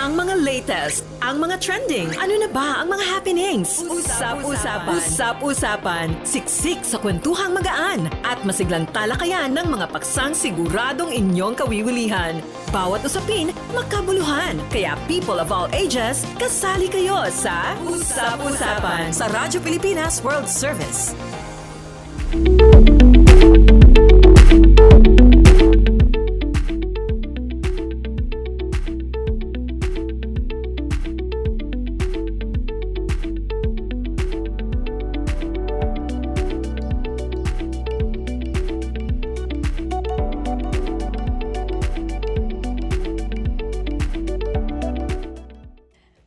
Ang mga latest, ang mga trending, ano na ba ang mga happenings? Usap-usapan. Usap-usapan. Siksik sa kwentuhang magaan at masiglang talakayan ng mga paksang siguradong inyong kawiwilihan. Bawat usapin, makabuluhan. Kaya people of all ages, kasali kayo sa Usap-usapan sa Radyo Pilipinas World Service.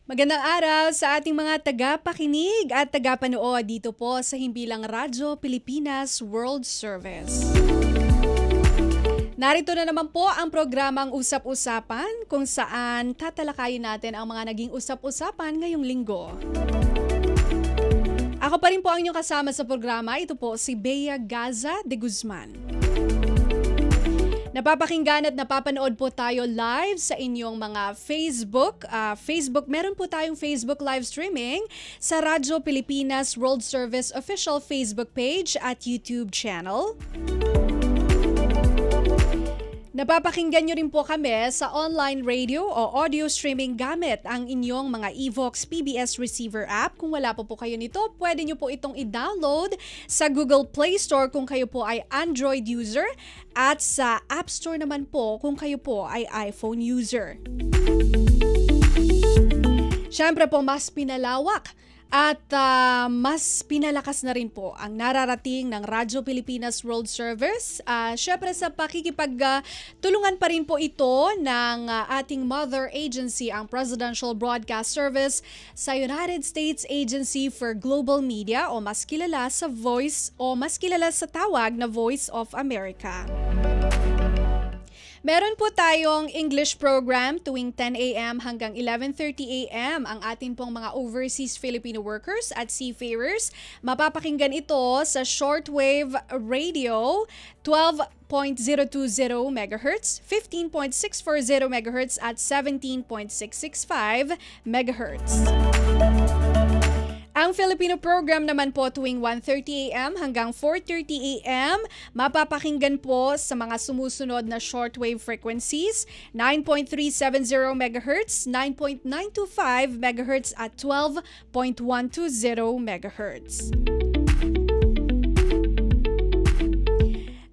Magandang araw sa ating mga tagapakinig at tagapanood dito po sa Himpilang Radyo Pilipinas World Service. Narito na naman po ang programang Usap-Usapan kung saan tatalakayin natin ang mga naging usap-usapan ngayong linggo. Ako pa rin po ang inyong kasama sa programa. Ito po si Bea Gaza de Guzman. Napapakinggan at napapanood po tayo live sa inyong mga Facebook. Meron po tayong Facebook live streaming sa Radyo Pilipinas World Service official Facebook page at YouTube channel. Napapakinggan nyo rin po kami sa online radio o audio streaming gamit ang inyong mga Evox PBS receiver app. Kung wala po kayo nito, pwede nyo po itong i-download sa Google Play Store kung kayo po ay Android user at sa App Store naman po kung kayo po ay iPhone user. Siyempre po, mas pinalawak at mas pinalakas na rin po ang nararating ng Radyo Pilipinas World Service. Syempre sa pakikipagtulungan pa rin po ito ng ating mother agency, ang Presidential Broadcast Service sa United States Agency for Global Media o mas kilala sa tawag na Voice of America. Meron po tayong English program tuwing 10 a.m. hanggang 11:30 a.m. ang atin pong mga overseas Filipino workers at seafarers. Mapapakinggan ito sa shortwave radio 12.020 MHz, 15.640 MHz at 17.665 MHz. Ang Filipino program naman po tuwing 1:30 a.m. hanggang 4:30 a.m. mapapakinggan po sa mga sumusunod na shortwave frequencies 9.370 MHz, 9.925 MHz at 12.120 MHz.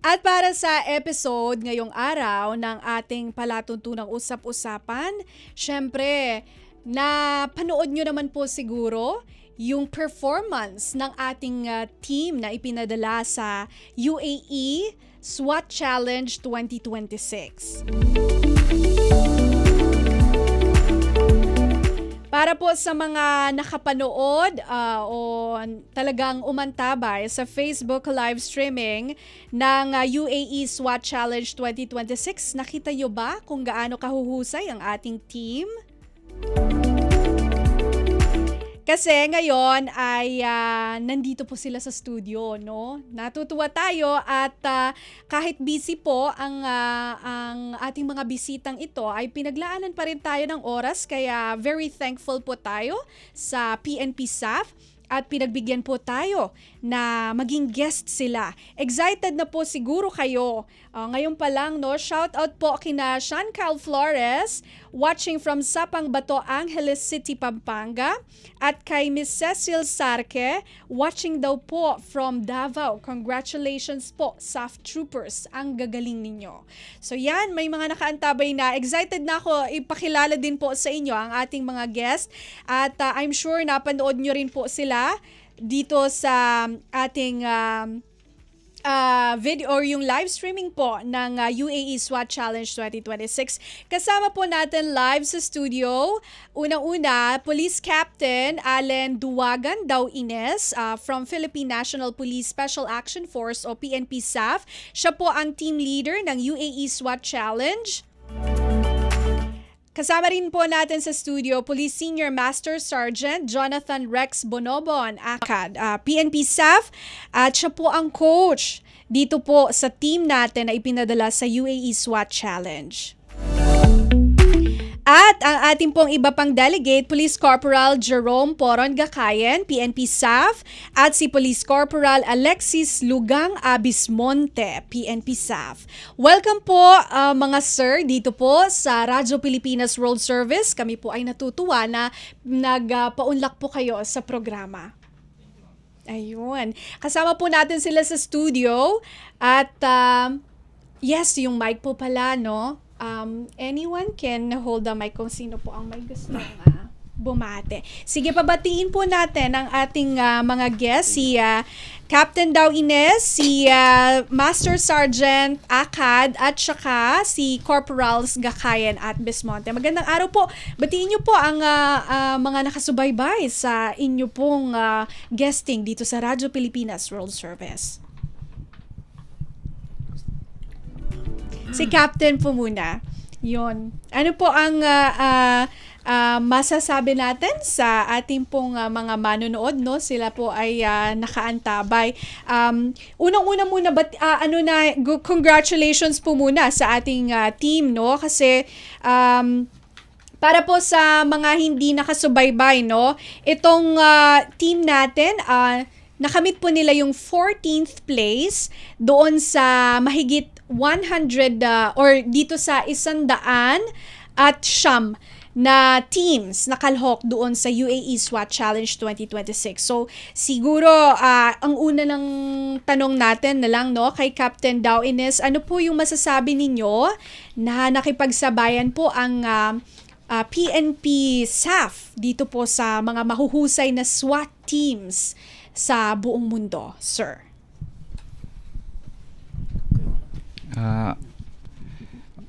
At para sa episode ngayong araw ng ating palatuntunang usap-usapan, syempre, napanood nyo naman po siguro yung performance ng ating team na ipinadala sa UAE SWAT Challenge 2026. Para po sa mga nakapanood o talagang umantabay sa Facebook live streaming ng UAE SWAT Challenge 2026, nakita nyo ba kung gaano kahuhusay ang ating team? Kasi ngayon ay nandito po sila sa studio, no? Natutuwa tayo at kahit busy po ang ating mga bisitang ito, ay pinaglaanan pa rin tayo ng oras. Kaya very thankful po tayo sa PNP staff at pinagbigyan po tayo na maging guest sila. Excited na po siguro kayo. Ngayon pa lang, no? Shout out po kina Sean Carl Flores, watching from Sapang Bato, Angeles City, Pampanga. At kay Miss Cecil Sarke, watching daw po from Davao. Congratulations po, SAF Troopers. Ang gagaling ninyo. So yan, may mga nakaantabay na. Excited na ako ipakilala din po sa inyo ang ating mga guest. At I'm sure napanood nyo rin po sila dito sa ating video or yung live streaming po ng UAE SWAT Challenge 2026. Kasama po natin live sa studio, unang-una, Police Captain Allen Duwagan Daw Ines from Philippine National Police Special Action Force o PNP SAF. Siya po ang team leader ng UAE SWAT Challenge. Kasama rin po natin sa studio, Police Senior Master Sergeant Jonathan Rex Bonobon, ACAD, PNP staff, at siya po ang coach dito po sa team natin na ipinadala sa UAE SWAT Challenge. At ang ating pong iba pang delegate, Police Corporal Jerome Poron Gakayen, PNP SAF, at si Police Corporal Alexis Lugang Abismonte, PNP SAF. Welcome po mga sir dito po sa Radyo Pilipinas World Service. Kami po ay natutuwa na nagpaunlak po kayo sa programa. Ayun. Kasama po natin sila sa studio at yes, yung mic po pala, no? Anyone can hold the mic kung sino po ang may gusto bumate. Sige, pabatiin po natin ang ating mga guests. Si Captain Daw Ines, si Master Sergeant Akad, at saka si Corporals Gakayen at Bismonte. Magandang araw po. Batiin niyo po ang mga nakasubaybay sa inyo pong guesting dito sa Radyo Pilipinas World Service. Si Captain po muna. Yun. Ano po ang masasabi natin sa ating pong mga manonood, no? Sila po ay nakaantabay. Unang-una muna, congratulations po muna sa ating team, no? Kasi para po sa mga hindi nakasubaybay, no? Itong team natin, nakamit po nila yung 14th place doon sa mahigit 100 or dito sa 100 at siyam na teams na kalhok doon sa UAE SWAT Challenge 2026. So siguro ang una ng tanong natin na lang, no, kay Captain Daw Ines, ano po yung masasabi ninyo na nakipagsabayan po ang PNP SAF dito po sa mga mahuhusay na SWAT teams sa buong mundo, sir?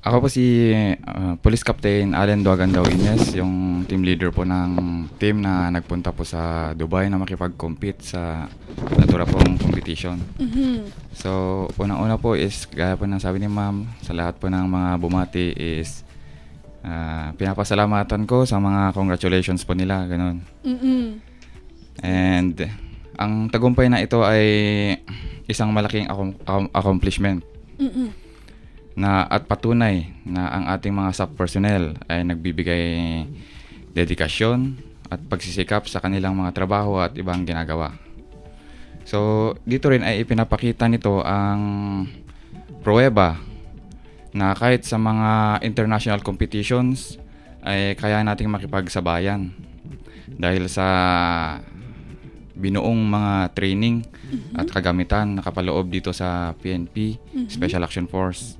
Ako po si Police Captain Allen Duagandaw Ines, yung team leader po ng team na nagpunta po sa Dubai na makipag-compete sa natura pong competition. So, unang-una po is, gaya po ng sabi ni ma'am, sa lahat po ng mga bumati is pinapasalamatan ko sa mga congratulations po nila, ganun. And ang tagumpay na ito ay isang malaking accomplishment. Na at patunay na ang ating mga SAF personnel ay nagbibigay dedikasyon at pagsisikap sa kanilang mga trabaho at ibang ginagawa. So, dito rin ay ipinapakita nito ang pruweba na kahit sa mga international competitions ay kaya nating makipagsabayan dahil sa binuong mga training at kagamitan na kapaloob dito sa PNP, Special Action Force.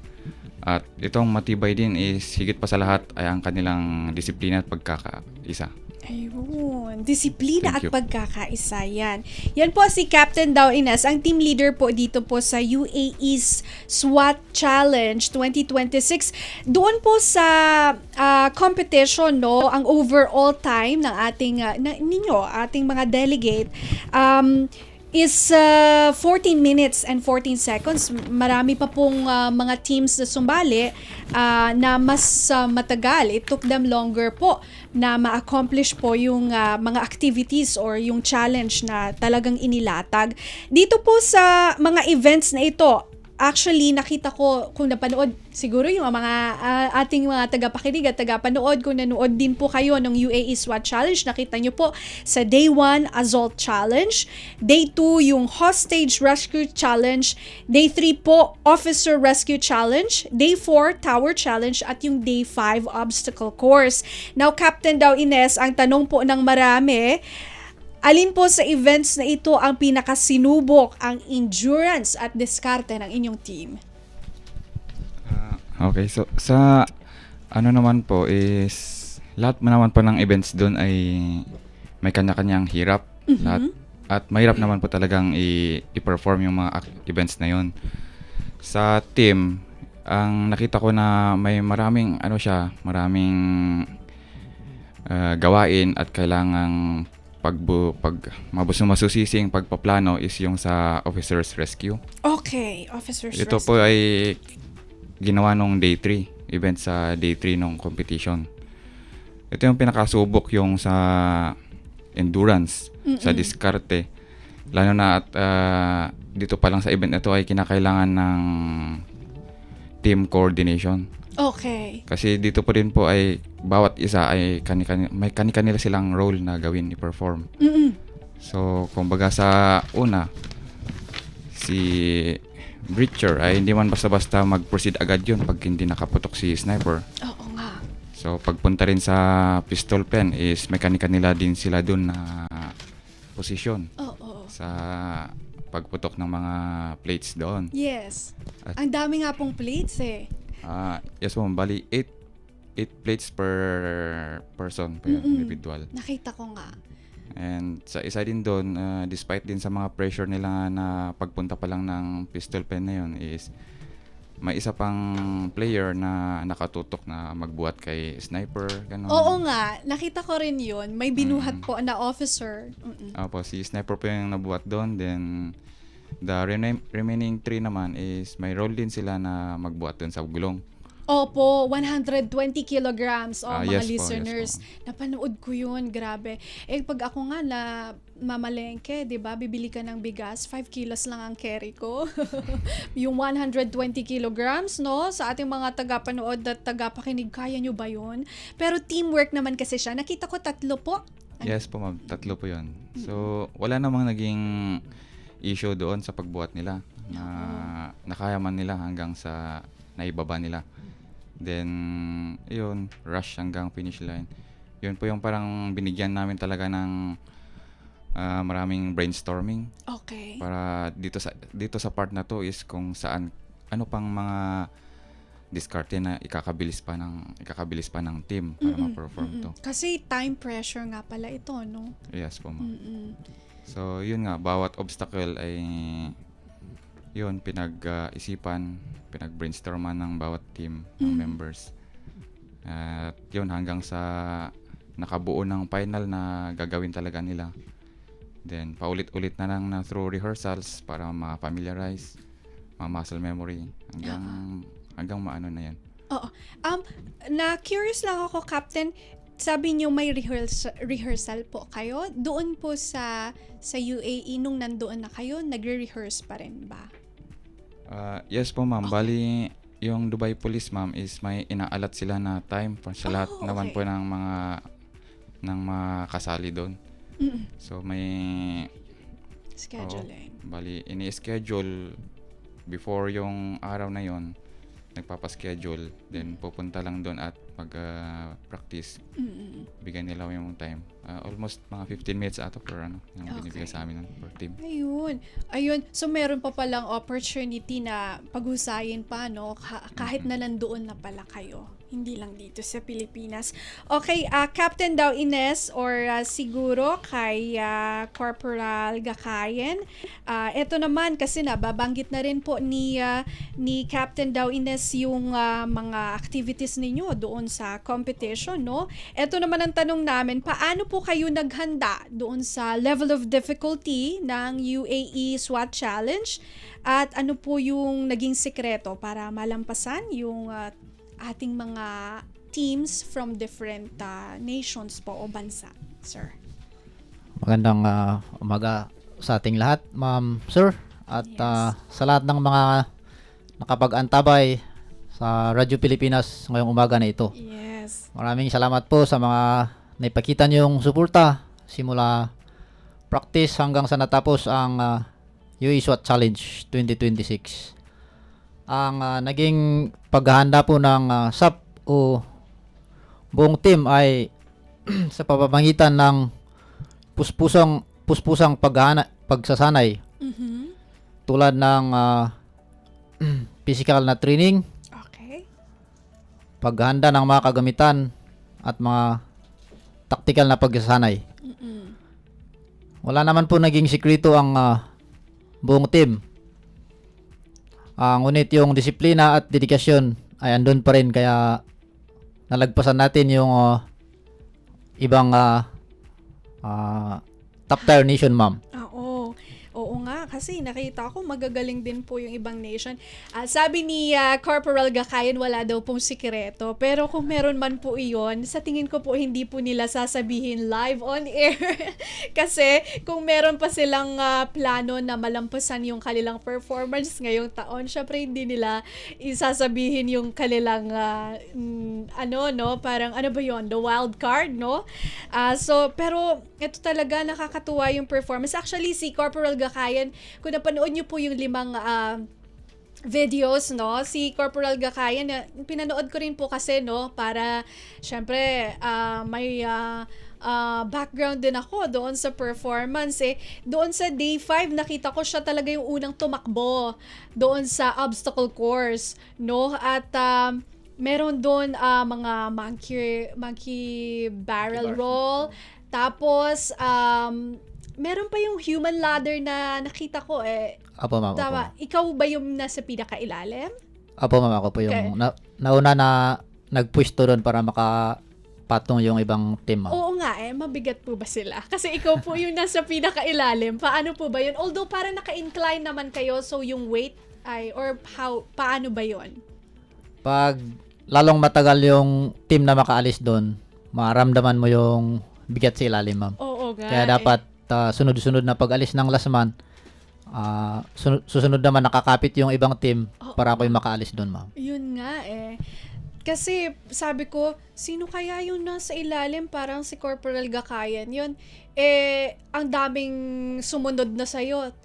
At itong matibay din is higit pa sa lahat ay ang kanilang disiplina at pagkakaisa. Ayun, disiplina at Thank you. pagkakaisa, yan. Yan po si Captain Daw Ines, ang team leader po dito po sa UAE's SWAT Challenge 2026. Doon po sa competition, no, ang overall time ng ating ating mga delegate is 14 minutes and 14 seconds. Marami pa pong mga teams na sumbali na mas matagal. It took them longer po na ma-accomplish po yung mga activities or yung challenge na talagang inilatag. Dito po sa mga events na ito, actually, nakita ko, kung napanood, siguro yung mga ating mga tagapakinig at tagapanood, kung nanood din po kayo ng UAE SWAT Challenge, nakita nyo po sa Day 1, Assault Challenge. Day 2, yung Hostage Rescue Challenge. Day 3 po, Officer Rescue Challenge. Day 4, Tower Challenge. At yung Day 5, Obstacle Course. Now, Captain Daw Ines, ang tanong po ng marami, alin po sa events na ito ang pinakasinubok ang endurance at diskarte ng inyong team? Okay, so sa ano naman po is lahat naman po ng events doon ay may kanya-kanyang hirap. Lahat, at mahirap naman po talagang i-perform yung mga events na yon. Sa team, ang nakita ko na may maraming gawain at kailangang masusising pagpaplano is yung sa Officers Rescue. Okay, Officers Ito Rescue. po ay ginawa nung Day 3, event sa Day 3 nung competition. Ito yung pinakasubok yung sa endurance, sa diskarte. Lalo na at dito pa lang sa event na ito ay kinakailangan ng team coordination. Okay. Kasi dito po din po ay bawat isa ay may kani-kanila silang role na gawin i-perform. Mm-mm. So, kumbaga sa una, si Breacher ay hindi man basta-basta mag-proceed agad yun pag hindi nakaputok si Sniper. Oo nga. So, pagpunta rin sa pistol pen is may kani-kanila din sila dun na posisyon Oo. sa pagputok ng mga plates doon. Yes. At- Ang dami nga pong plates eh. Yes po, bali 8 plates per person po yun, Mm-mm. individual. Nakita ko nga. And sa isa din doon, despite din sa mga pressure nila na pagpunta pa lang ng pistol pen na yun is may isa pang player na nakatutok na magbuhat kay Sniper, ganun. Oo nga. Nakita ko rin yun. May binuhat po na officer. Mm-mm. Opo, si Sniper po yung nabuhat doon. Then, the remaining 3 naman is may role din sila na magbuhat doon sa gulong. Opo, 120 kilograms. Oh, mga Yes po, listeners. yes po. Napanood ko yun. Grabe. Eh, pag ako nga na mamalengke, di ba? Bibili ka ng bigas. 5 kilos lang ang carry ko. Yung 120 kilograms, no? Sa ating mga tagapanood at tagapakinig, kaya nyo ba yun? Pero teamwork naman kasi siya. Nakita ko 3 po. Yes po, ma'am. 3 po yun. So, wala namang naging issue doon sa pagbuhat nila. Na nakaya man nila hanggang sa naibaba nila. Then, yun, rush hanggang finish line. Yun po yung parang binigyan namin talaga ng maraming brainstorming Okay. para dito sa part na to is kung saan ano pang mga diskarte na ikakabilis pa ng team para ma-perform to. Kasi time pressure nga pala ito, no? Yes po, ma'am. Mm-mm. So, yun nga, bawat obstacle ay yun, pinag-isipan, pinag-brainstorman ng bawat team, ng members. At yun, hanggang sa nakabuo ng final na gagawin talaga nila. Then, paulit-ulit na lang na through rehearsals para ma-familiarize, ma-muscle memory, hanggang maano na yan. Oo. Na-curious lang ako, Captain. Sabi niyo may rehearsal po kayo. Doon po sa UAE, nung nandoon na kayo, nagre-rehearse pa rin ba? Yes po, ma'am. Bali, yung Dubai Police, ma'am, is may inaalat sila na time sa lahat naman okay. po ng mga kasali doon. Mm-mm. So, may Scheduling. bali, ini-schedule before yung araw na yon, nagpapaschedule, then pupunta lang doon at mag-practice. Mm-mm. Bigyan nila yung time. Almost mga 15 minutes ata per yung binibigay sa amin per team. Ayun. So, meron pa palang opportunity na paghusayin pa, no? Kahit na nandoon na pala kayo. Hindi lang dito sa Pilipinas. Okay, Captain daw Ines or siguro kay Corporal Gakayen. Ito naman kasi nababanggit na rin po ni Captain daw Ines yung mga activities ninyo doon sa competition, no? Ito naman ang tanong namin, paano po kayo naghanda doon sa level of difficulty ng UAE SWAT Challenge? At ano po yung naging sekreto para malampasan yung ating mga teams from different nations po o bansa, sir? Magandang umaga sa ating lahat, ma'am, sir. At Yes. sa lahat ng mga nakapag-antabay sa Radyo Pilipinas ngayong umaga na ito. Yes. Maraming salamat po sa mga naipakita niyong suporta simula practice hanggang sa natapos ang UAE SWAT Challenge 2026. Ang naging paghahanda po ng SAP o buong team ay sa pamamagitan ng puspusang pagsasanay Mhm. tulad ng physical na training, Okay. paghahanda ng mga kagamitan at mga tactical na pagsasanay. Mm-mm. Wala naman po naging sikreto ang buong team. Ngunit yung disiplina at dedikasyon ay andun pa rin, kaya nalagpasan natin yung ibang top tier nation, ma'am. Oo nga, kasi nakita ko magagaling din po yung ibang nation. Sabi ni Corporal Gakayan, wala daw pong sikreto. Pero kung meron man po iyon, sa tingin ko po hindi po nila sasabihin live on air. Kasi kung meron pa silang plano na malampasan yung kanilang performance ngayong taon, syempre hindi nila isasabihin yung kanilang parang ano ba yon, the wild card, no? Pero ito talaga nakakatuwa yung performance. Actually, si Corporal Gakayan, kung napanood niyo po yung 5 videos, no? Si Corporal Gakayan, pinanood ko rin po kasi, no? Para, syempre, may background din ako doon sa performance. Doon sa day 5, nakita ko siya talaga yung unang tumakbo doon sa obstacle course, no? At, meron doon mga monkey barrel roll. Tapos, meron pa yung human ladder na nakita ko Apo, ma'am. Tama. Apo. Ikaw ba yung nasa pinakailalim? Apo, ma'am. Ako po yung nauna na nagpwesto doon para makapatong yung ibang team, ma'am. Oo nga mabigat po ba sila? Kasi ikaw po yung nasa pinakailalim. Paano po ba yun? Although para naka-incline naman kayo, so yung weight paano ba yun? Pag lalong matagal yung team na makaalis doon, maramdaman mo yung bigat sa ilalim, ma'am. Oo nga. Kaya dapat sunod-sunod na pag-alis ng last man, susunod naman nakakapit yung ibang team para ako yung makaalis doon, ma'am. Yun nga Kasi sabi ko, sino kaya yung nasa ilalim? Parang si Corporal Gakayan yun. Ang daming sumunod na sa'yo.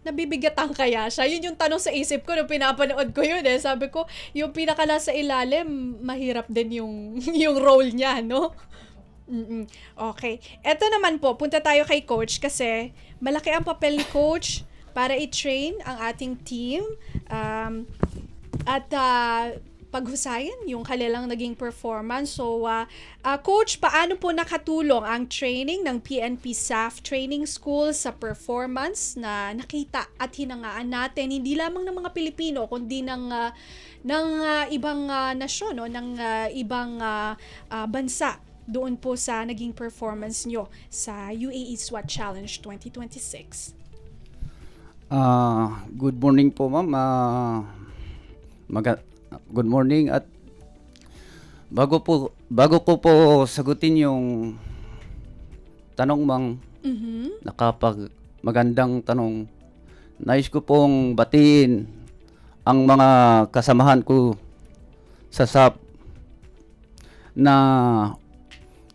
Nabibigatan kaya siya? Yun yung tanong sa isip ko nung pinapanood ko yun Sabi ko, yung pinakala sa ilalim, mahirap din yung, yung role niya, no? Okay. Eto naman po, punta tayo kay Coach kasi malaki ang papel ni Coach para i-train ang ating team at paghusayan yung kanilang naging performance. So, Coach, paano po nakatulong ang training ng PNP SAF Training School sa performance na nakita at hinangaan natin, hindi lamang ng mga Pilipino, kundi ng ibang nasyon, no? Ng ibang bansa doon po sa naging performance nyo sa UAE SWAT Challenge 2026? Good morning po, ma'am. Good morning at bago ko po sagutin yung tanong, ma'am, magandang tanong. Nais ko pong batiin ang mga kasamahan ko sa SAP na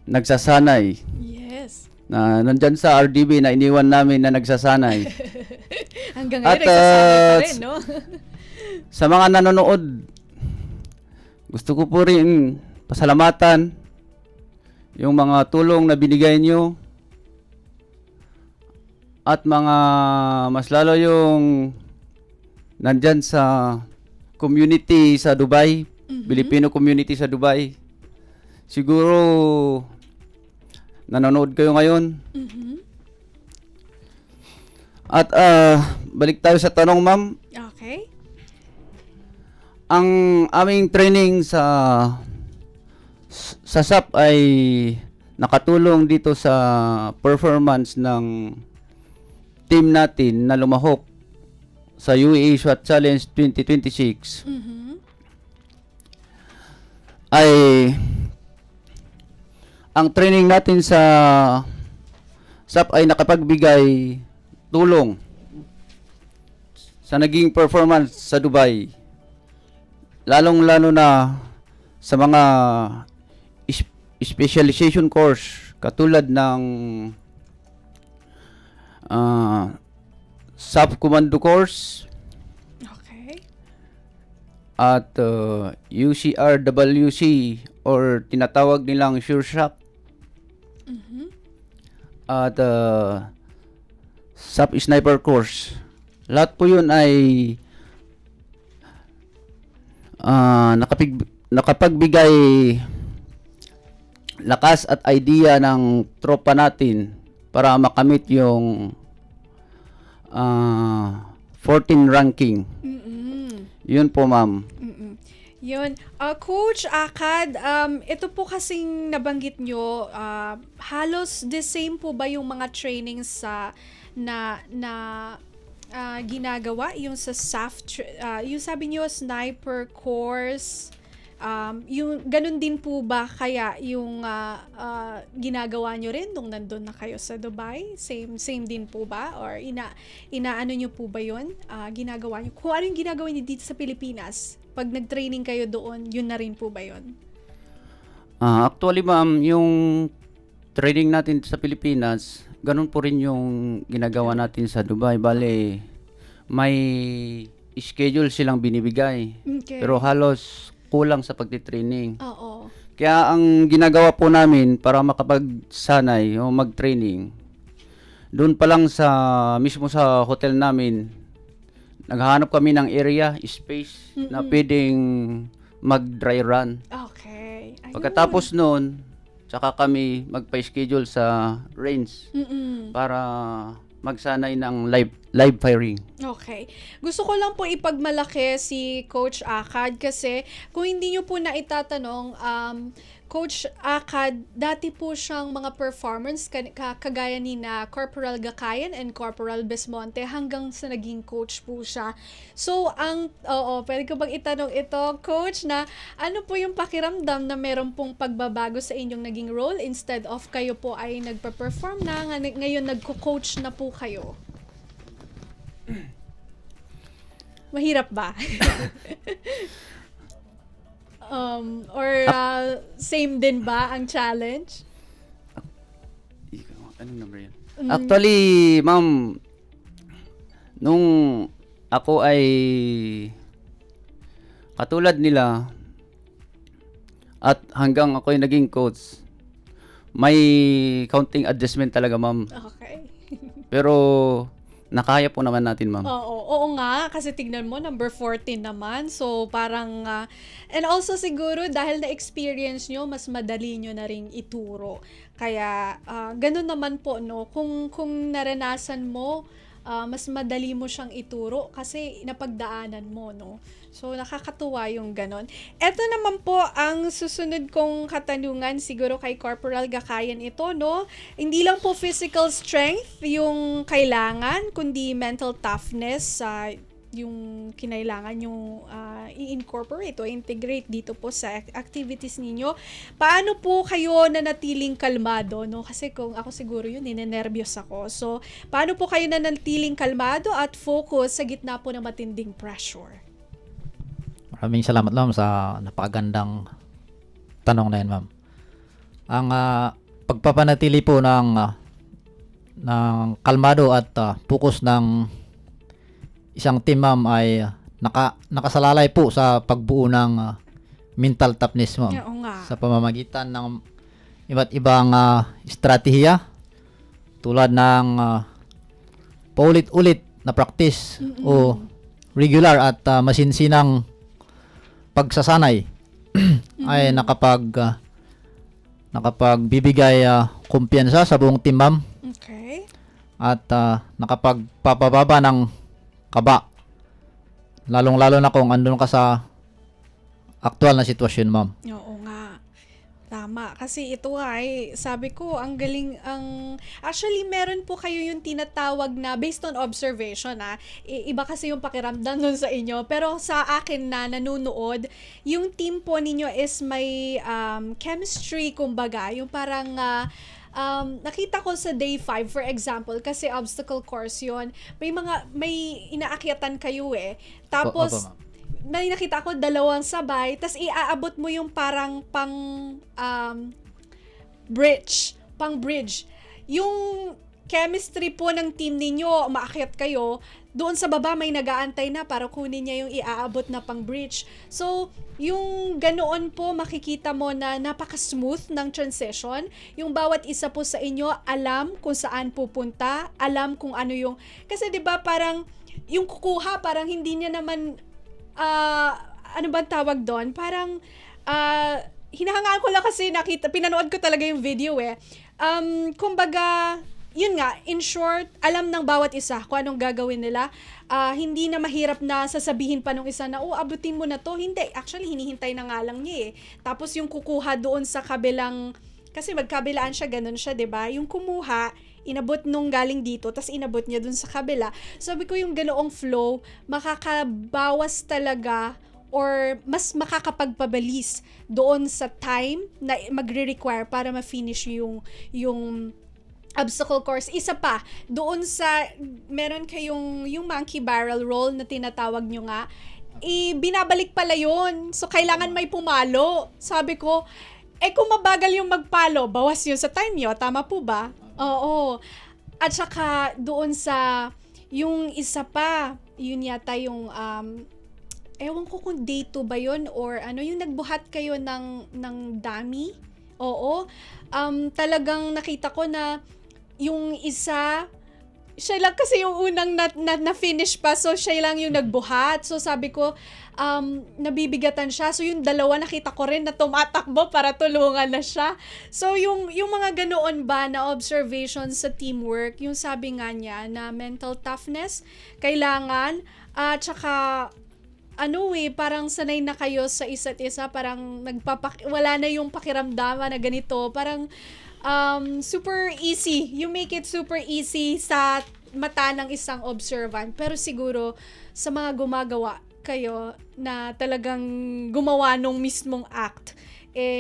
nagsasanay. Yes. Na nandyan sa RDB na iniwan namin na nagsasanay. Hanggang ngayon, nagsasanay pa rin, no? Sa mga nanonood, gusto ko po rin pasalamatan yung mga tulong na binigay nyo at mga mas lalo yung nandyan sa community sa Dubai, Filipino community sa Dubai. Siguro nanonood kayo ngayon. At balik tayo sa tanong, ma'am. Okay. Ang aming training sa SAP ay nakatulong dito sa performance ng team natin na lumahok sa UAE SWAT Challenge 2026. Ay ang training natin sa SAP ay nakapagbigay tulong sa naging performance sa Dubai. Lalong-lalo na sa mga specialization course katulad ng SAP Commando course Okay. at UCRWC or tinatawag nilang SureShop at SAP Sniper course. Lahat po yun ay nakapagbigay lakas at idea ng tropa natin para makamit yung 14 ranking. Yun po, ma'am. Yun. Coach Akad, ito po kasing nabanggit nyo, halos the same po ba yung mga trainings na ginagawa yung sa yung sabi niyo sniper course, yung ganun din po ba kaya yung ginagawa nyo rin nung nandun na kayo sa Dubai? Same din po ba? Or inaano nyo po ba yun? Ginagawa nyo? Kung ano yung ginagawa nyo dito sa Pilipinas, pag nag-training kayo doon, yun na rin po ba yun? Actually ma'am, yung training natin sa Pilipinas, ganun po rin yung ginagawa natin sa Dubai. Bale, may schedule silang binibigay. Okay. Pero halos kulang sa pagtitraining. Oo. Kaya ang ginagawa po namin para makapagsanay o mag-training, doon pa lang mismo sa hotel namin, naghahanap kami ng area, space na pwedeng mag-dry run. Okay. Ayun. Pagkatapos noon, tsaka kami magpa-schedule sa range para magsanay ng live firing. Okay. Gusto ko lang po ipagmalaki si Coach Akad kasi kung hindi nyo po na itatanong, Coach Akad, dati po siyang mga performance kagaya ni na Corporal Gakayan and Corporal Besmonte hanggang sa naging coach po siya. So, pwede ko bang itanong ito, Coach, na ano po yung pakiramdam na meron pong pagbabago sa inyong naging role instead of kayo po ay nagpa-perform na, ngayon nagko-coach na po kayo? Mahirap ba? Same din ba ang challenge? Anong number yan? Actually, ma'am, nung ako ay katulad nila at hanggang ako ay naging coach, may counting adjustment talaga, ma'am. Okay. Pero nakaya po naman natin, ma'am. Oo nga, kasi tignan mo, number 14 naman. So, parang, and also siguro, dahil na-experience nyo, mas madali nyo na ring ituro. Kaya, ganun naman po, no? Kung naranasan mo, mas madali mo siyang ituro kasi napagdaanan mo, no? So, nakakatuwa yung ganon. Ito naman po ang susunod kong katanungan siguro kay Corporal Gakayan ito, no? Hindi lang po physical strength yung kailangan, kundi mental toughness, yung kinailangan yung i-incorporate o integrate dito po sa activities ninyo. Paano po kayo nanatiling kalmado, no? Kasi kung ako siguro yun, ninenervyos ako. So, paano po kayo nanatiling kalmado at focus sa gitna po ng matinding pressure? Maraming salamat, ma'am, sa napakagandang tanong na yan, ma'am. Ang pagpapanatili po ng kalmado at focus ng isang team, ma'am, ay nakasalalay po sa pagbuo ng mental toughness, ma'am. Oo nga. Sa pamamagitan ng iba't ibang estratehiya tulad ng paulit-ulit na practice o regular at masinsinang pagsasanay ay nakapagbibigay kumpiyansa sa buong team, ma'am, Okay. at nakapagpapababa ng kaba, lalong-lalo na kung andun ka sa aktual na sitwasyon, ma'am. Oo nga. Tama. Kasi ito ay, sabi ko, ang galing actually, meron po kayo yung tinatawag na, based on observation, iba kasi yung pakiramdam nun sa inyo. Pero sa akin na nanunood, yung team po ninyo is may chemistry, kumbaga. Yung parang, nakita ko sa day 5, for example, kasi obstacle course yun, may inaakyatan kayo Tapos, Opo, ma'am. may nakita ko 2 sabay, tas iaabot mo yung parang pang bridge. Yung chemistry po ng team ninyo, umaakyat kayo, doon sa baba may nag-aantay na para kunin niya yung iaabot na pang bridge. So, yung ganoon po, makikita mo na napaka-smooth ng transition. Yung bawat isa po sa inyo, alam kung saan pupunta, alam kung ano yung, kasi 'di ba parang, yung kukuha, parang hindi niya naman, ano ba tawag doon? Parang, hinahangaan ko lang kasi pinanood ko talaga yung video kumbaga, yun nga, in short, alam ng bawat isa kung anong gagawin nila. Hindi na mahirap na sasabihin pa nung isa na, abutin mo na to. Hindi, actually, hinihintay na nga lang niya Tapos yung kukuha doon sa kabilang, kasi magkabilaan siya, ganun siya, 'di ba? Yung kumuha, inabot nung galing dito, tas inabot niya dun sa kabila. Sabi ko yung ganoong flow, makakabawas talaga or mas makakapagpabilis doon sa time na magre-require para ma-finish yung obstacle course. Isa pa, doon sa meron kayong yung monkey barrel roll na tinatawag nyo nga, binabalik pala yun. So, kailangan may pumalo. Sabi ko, kung mabagal yung magpalo, bawas yun sa time nyo. Tama po ba? Oo. At saka, doon sa, yung isa pa, yun yata yung, ewan ko kung day 2 ba yun or ano, yung nagbuhat kayo ng dummy. Oo. Talagang nakita ko na yung isa, siya lang kasi yung unang na-finish pa, so siya lang yung nagbuhat. So sabi ko, nabibigatan siya. So yung dalawa nakita ko rin na tumatakbo para tulungan na siya. So yung mga ganoon ba na observations sa teamwork, yung sabi nga niya na mental toughness, kailangan, at saka parang sanay na kayo sa isa't isa, parang wala na yung pakiramdaman na ganito, parang super easy. You make it super easy sa mata ng isang observant. Pero siguro, sa mga gumagawa kayo na talagang gumawa nung mismong act,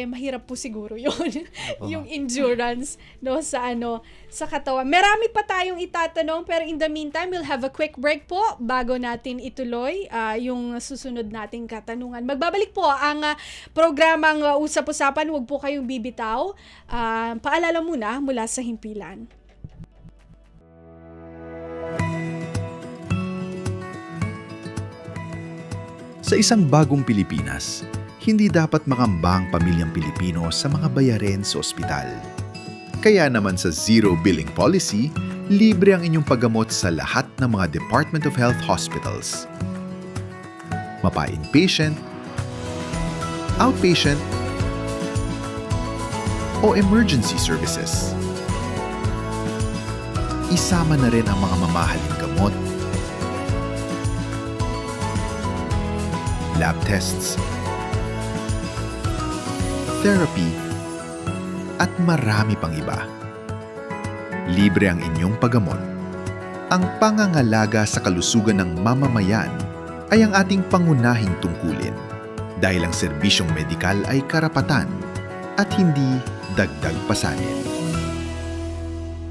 mahirap po siguro yun. Yung endurance, no, sa katawan. Marami pa tayong itatanong, pero in the meantime, we'll have a quick break po bago natin ituloy yung susunod nating katanungan. Magbabalik po ang programang Usap-Usapan. Huwag po kayong bibitaw. Paalala muna mula sa himpilan. Sa isang bagong Pilipinas, hindi dapat makambang pamilyang Pilipino sa mga bayarin sa ospital. Kaya naman sa Zero Billing Policy, libre ang inyong paggamot sa lahat ng mga Department of Health hospitals. Mapa-inpatient, outpatient, o emergency services. Isama na rin ang mga mamahaling gamot, lab tests, therapy, at marami pang iba. Libre ang inyong paggamot. Ang pangangalaga sa kalusugan ng mamamayan ay ang ating pangunahing tungkulin dahil ang serbisyong medikal ay karapatan at hindi dagdag pasanin.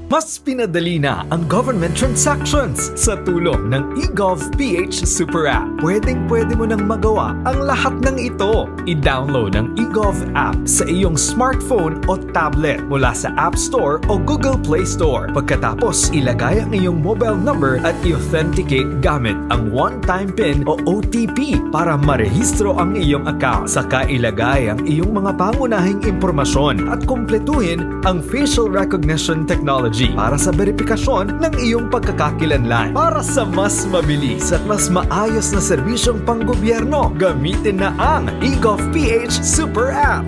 Mas pinadali na ang government transactions sa tulong ng eGov.ph Super App. Pwedeng-pwede mo nang magawa ang lahat ng ito. I-download ang eGov app sa iyong smartphone o tablet mula sa App Store o Google Play Store. Pagkatapos, ilagay ang iyong mobile number at i-authenticate gamit ang one-time PIN o OTP para marehistro ang iyong account. Saka ilagay ang iyong mga pangunahing impormasyon at kumpletuhin ang facial recognition technology para sa verifikasyon ng iyong pagkakakilanlan. Para sa mas mabilis at mas maayos na serbisyong panggobyerno, gamitin na ang eGov.ph Super App.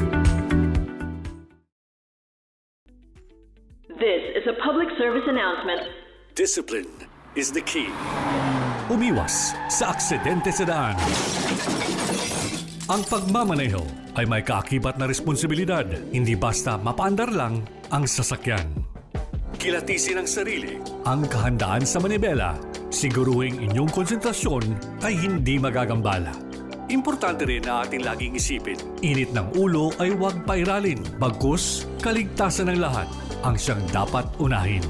This is a public service announcement. Discipline is the key. Umiwas sa aksidente sa daan. Ang pagmamaneho ay may kaakibat na responsibilidad, hindi basta mapaandar lang ang sasakyan. Kilatisin ang sarili, ang kahandaan sa manibela, siguruhing inyong konsentrasyon ay hindi magagambala. Importante rin na ating laging isipin, init ng ulo ay huwag pairalin, bagkus kaligtasan ng lahat ang siyang dapat unahin.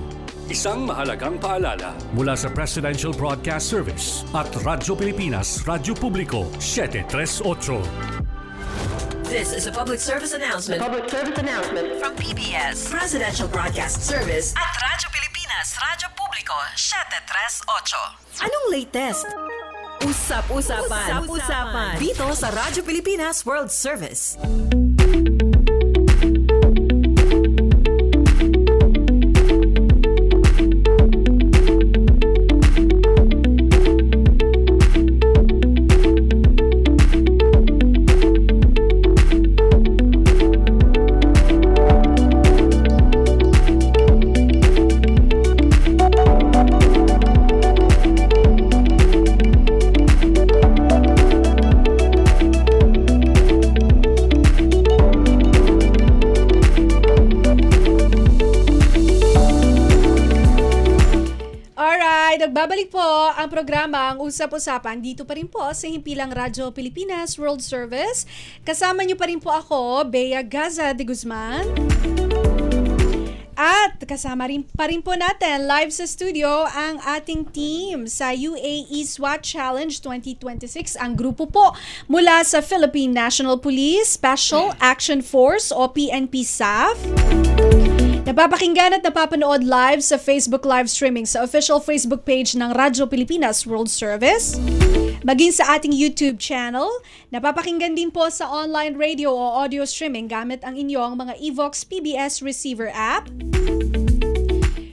Isang mahalagang paalala mula sa Presidential Broadcast Service at Radyo Pilipinas, Radyo Publiko 738. This is a public service announcement Public service announcement. from PBS, Presidential Broadcast Service at Radyo Pilipinas, Radyo Publiko 738. Anong latest? Usap-usapan. Usap-usapan. Dito sa Radyo Pilipinas World Service. Alright, nagbabalik po ang programa ang Usap-Usapan dito pa rin po sa Himpilang Radyo Pilipinas World Service. Kasama niyo pa rin po ako, Bea Gaza de Guzman. At kasama pa rin po natin live sa studio ang ating team sa UAE SWAT Challenge 2026. Ang grupo po mula sa Philippine National Police Special Action Force o PNP SAF. Napapakinggan at napapanood live sa Facebook live streaming sa official Facebook page ng Radyo Pilipinas World Service. Maging sa ating YouTube channel, napapakinggan din po sa online radio o audio streaming gamit ang inyong mga Evox PBS receiver app.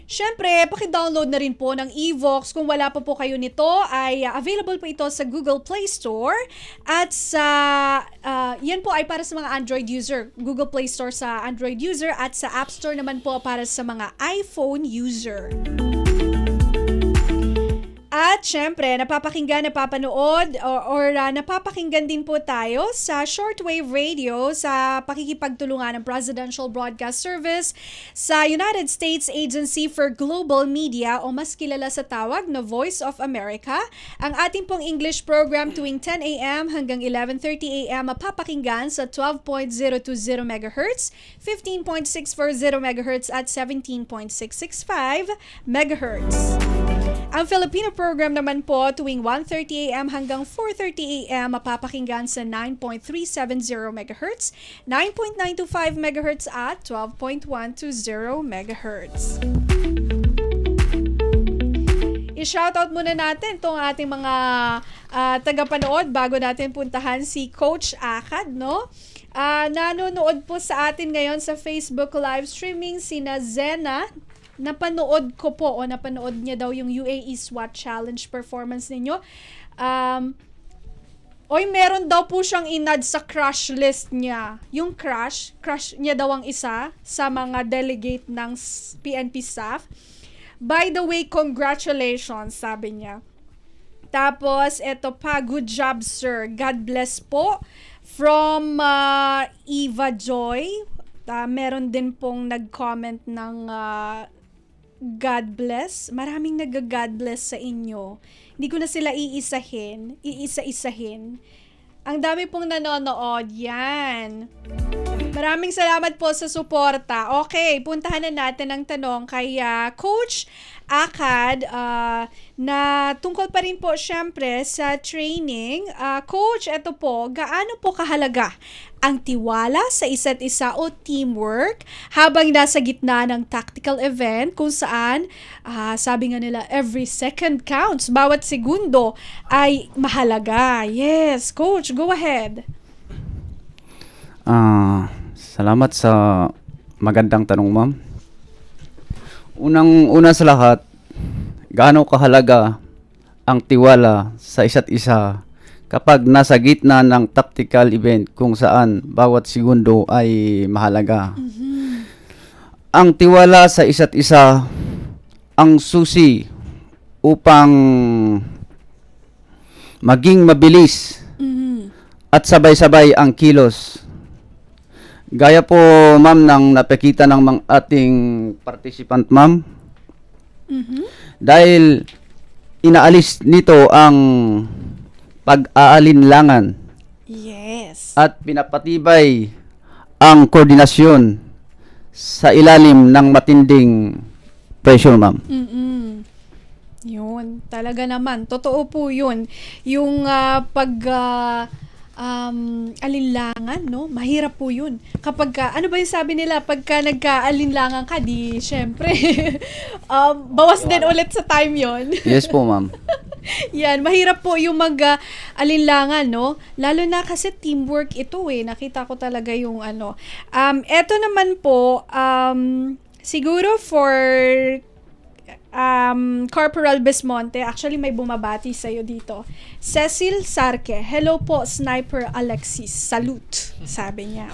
Syempre, paki-download na rin po ng Evox. Kung wala pa po kayo nito, ay available po ito sa Google Play Store at sa yan po ay para sa mga Android user. Google Play Store sa Android user at sa App Store naman po para sa mga iPhone user. At syempre, napapakinggan, napapanood, or napapakinggan din po tayo sa shortwave radio sa pakikipagtulungan ng Presidential Broadcast Service sa United States Agency for Global Media o mas kilala sa tawag na Voice of America. Ang ating pong English program tuwing 10 a.m. hanggang 11:30 a.m. mapapakinggan sa 12.020 MHz, 15.640 MHz at 17.665 MHz. Ang Filipino program naman po tuwing 1:30 a.m. hanggang 4:30 a.m. mapapakinggan sa 9.370 MHz, 9.925 MHz at 12.120 MHz. I-shoutout muna natin itong ating mga tagapanood bago natin puntahan si Coach Akad, no? Nanonood po sa atin ngayon sa Facebook live streaming sina Zena. Napanood ko po o napanood niya daw yung UAE SWAT Challenge performance ninyo. Meron daw po siyang inad sa crush list niya. Yung crush niya daw ang isa sa mga delegate ng PNP staff. By the way, congratulations, sabi niya. Tapos, eto pa, good job, sir. God bless po. From Eva Joy. Meron din pong nag-comment ng God bless. Maraming nag-God bless sa inyo. Hindi ko na sila iisa-isahin. Ang dami pong nanonood. Yan. Maraming salamat po sa suporta. Okay, puntahan na natin ang tanong kay Coach Akad na tungkol pa rin po syempre sa training. Coach, eto po, gaano po kahalaga ang tiwala sa isa't isa o teamwork habang nasa gitna ng tactical event kung saan, sabi nga nila, every second counts. Bawat segundo ay mahalaga. Yes, Coach, go ahead. Salamat sa magandang tanong, ma'am. Una sa lahat, gaano kahalaga ang tiwala sa isa't isa kapag nasa gitna ng tactical event kung saan bawat segundo ay mahalaga. Ang tiwala sa isa't isa ang susi upang maging mabilis at sabay-sabay ang kilos. Gaya po, ma'am, ng napakita ng ating participant, ma'am. Dahil inaalis nito ang pag-aalinlangan. Yes. At pinapatibay ang koordinasyon sa ilalim ng matinding pressure, ma'am. Yun, talaga naman. Totoo po yun. Yung alinlangan, no? Mahirap po yun. Kapag ano ba yung sabi nila? Pagka nagka-alinlangan ka, di, syempre, bawas din ulit sa time yon. Yes po, ma'am. Yan, mahirap po yung mag-alinlangan, no? Lalo na kasi teamwork ito eh. Nakita ko talaga yung ano. Eto naman po, siguro for Corporal Bismonte, actually may bumabati sa'yo dito. Cecil Sarke, hello po, Sniper Alexis, salute, sabi niya.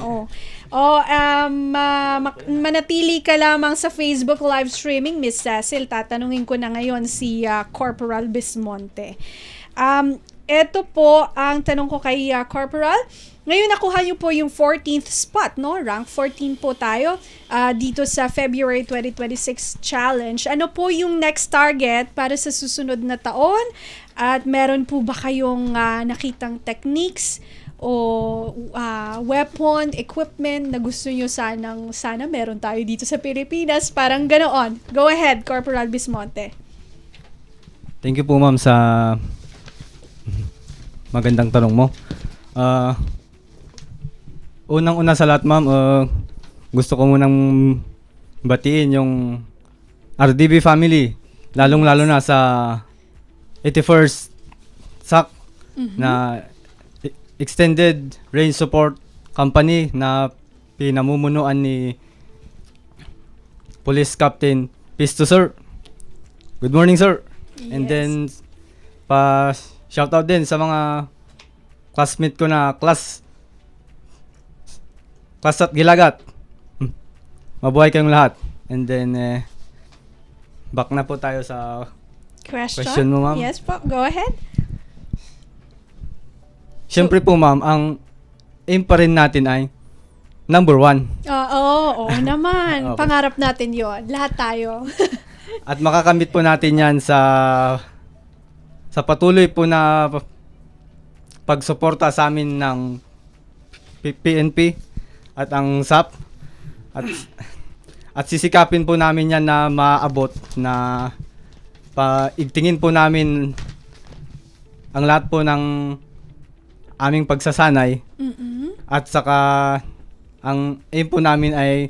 Manatili ka lamang sa Facebook live streaming, Miss Cecil. Tatanungin ko na ngayon si Corporal Bismonte. Ito po ang tanong ko kay Corporal. Ngayon nakuha niyo po yung 14th spot, no? Rank 14 po tayo dito sa February 2026 challenge. Ano po yung next target para sa susunod na taon? At meron po ba kayong nakitang techniques o weapon, equipment na gusto nyo sana meron tayo dito sa Pilipinas? Parang ganoon. Go ahead, Corporal Bismonte. Thank you po ma'am sa magandang tanong mo. Unang-una sa lahat ma'am, gusto ko munang batiin yung RDB family, lalong-lalo na sa 81st SAC na Extended Range Support Company na pinamumunuan ni Police Captain Pisto sir. Good morning sir. And Yes. then shoutout din sa mga classmate ko na class at Gilagat. Mabuhay kayong lahat. And then back na po tayo sa question mo, ma'am. Yes po, go ahead. Siyempre po ma'am, ang aim pa rin natin ay number 1 Oo naman. Opo. Pangarap natin yon. Lahat tayo. at makakamit po natin yan sa patuloy po na pagsuporta sa amin ng PNP at ang SAP at sisikapin po namin yan na maabot na paigtingin po namin ang lahat po ng aming pagsasanay at saka ang aim po namin ay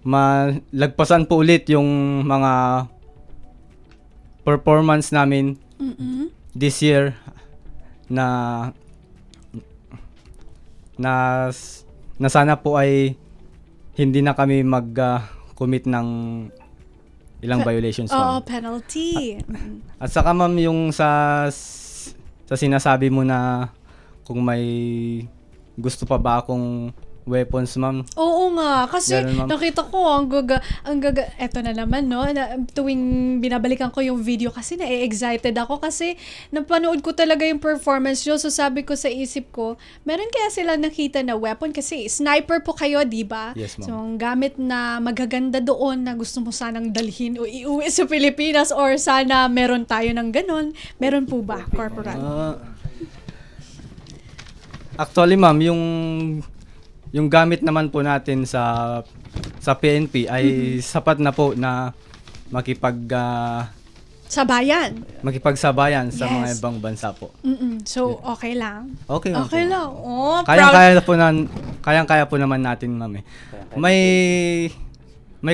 malagpasan po ulit yung mga performance namin this year na sana po ay hindi na kami mag-commit ng ilang violations. Oo, ma'am. penalty. At saka ma'am yung sa sinasabi mo na kung may gusto pa ba akong weapons ma'am. Oo nga, kasi Ganun, ma'am. nakita ko eto na naman, no, na, tuwing binabalikan ko yung video kasi na-excited ako kasi napanood ko talaga yung performance nyo, so sabi ko sa isip ko, meron kaya sila nakita na weapon kasi sniper po kayo, di ba? Yes, ma'am. So, ang gamit na magaganda doon na gusto mo sanang dalhin o iuwi sa Pilipinas or sana meron tayo ng ganon, meron po ba, Corporal? Actually ma'am, yung gamit naman po natin sa PNP ay sapat na po na makipagsabayan sa mga Yes. ibang bansa po. So, okay lang. Okay lang. Oh, proud. Kayang-kaya po naman natin, ma'am. May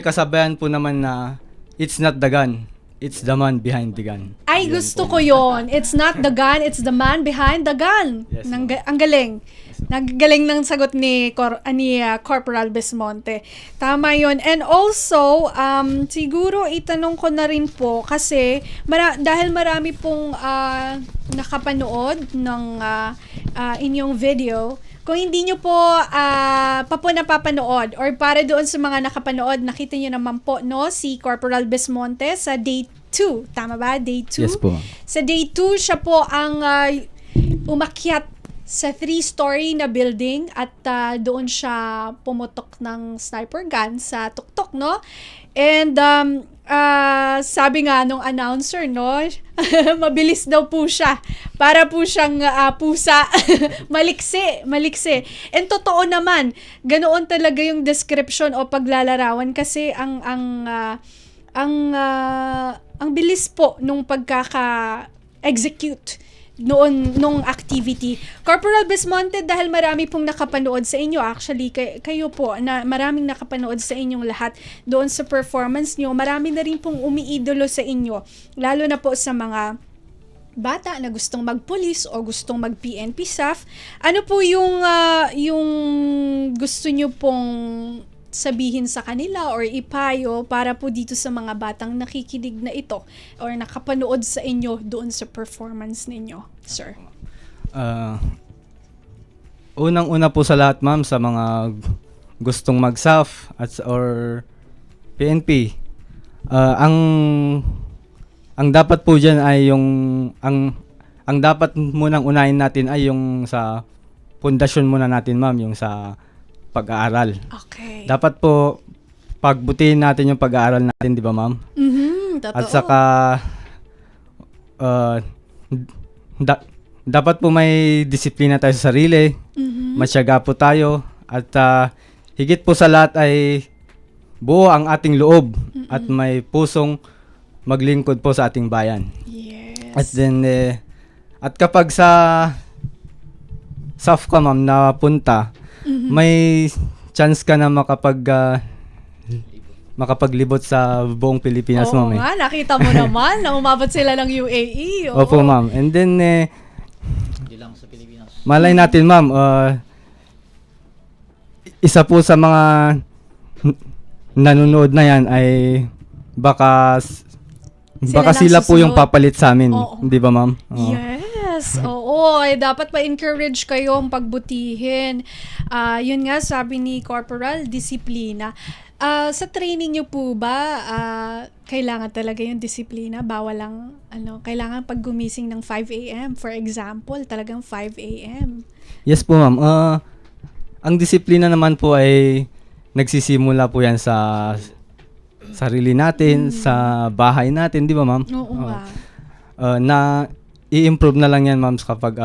kasabayan po naman na it's not the gun, it's the man behind the gun. Ay, gusto ko yon. It's not the gun, it's the man behind the gun. Yes, Ang galing. Naggaling ng sagot ni Corporal Bismonte. Tama yon. And also, siguro itanong ko na rin po kasi dahil marami pong nakapanood ng inyong video, kung hindi nyo po napapanood or para doon sa mga nakapanood, nakita nyo naman po si Corporal Bismonte sa Day 2. Tama ba? Day 2? Yes po. Sa Day 2, siya po ang umakyat sa 3-story na building at doon siya pumutok ng sniper gun sa tuktok, no? And sabi nga nung announcer, no, mabilis daw po siya. Para po siyang pusa. maliksi. And totoo naman, ganoon talaga yung description o paglalarawan kasi ang bilis po nung pagkaka-execute nung activity. Corporal Bismonte, dahil marami pong nakapanood sa inyo, actually, kayo po, na maraming nakapanood sa inyong lahat doon sa performance nyo, marami na rin pong umiidolo sa inyo, lalo na po sa mga bata na gustong magpulis o gustong mag-PNP SAF. Ano po yung gusto nyo pong sabihin sa kanila or ipayo para po dito sa mga batang nakikinig na ito or nakapanood sa inyo doon sa performance ninyo, sir? Unang-una po sa lahat, ma'am, sa mga gustong mag-SAF or PNP, ang dapat po dyan ay ang ang dapat munang unahin natin ay yung sa pundasyon muna natin, ma'am, yung sa pag-aaral. Okay. Dapat po pagbutihin natin yung pag-aaral natin, di ba, ma'am? Totoo. At saka dapat po may disiplina tayo sa sarili. Matyaga po tayo at higit po sa lahat ay buo ang ating loob at may pusong maglingkod po sa ating bayan. Yes. At then at kapag sa SAF ka, ma'am, na punta, may chance ka na makapaglibot sa buong Pilipinas, Oo ma'am. nga, nakita mo naman na umabot sila ng UAE. Oo. Opo, ma'am. And then Hindi lang sa Pilipinas. malay natin, ma'am, isa po sa mga nanonood na yan ay baka Sila lang sila po yung susunod. papalit sa amin, Oo. di ba, ma'am? Oo. Yes. Oo. Ay, dapat pa-encourage kayong pagbutihin. Yun nga, sabi ni Corporal, disiplina. Sa training nyo po ba, kailangan talaga yung disiplina? Bawal lang, kailangan pag gumising ng 5 a.m., for example, talagang 5 a.m. Yes po, ma'am. Ang disiplina naman po ay nagsisimula po yan sa sarili natin, sa bahay natin, di ba, ma'am? Oo nga. Na i-improve na lang yan, ma'am, kapag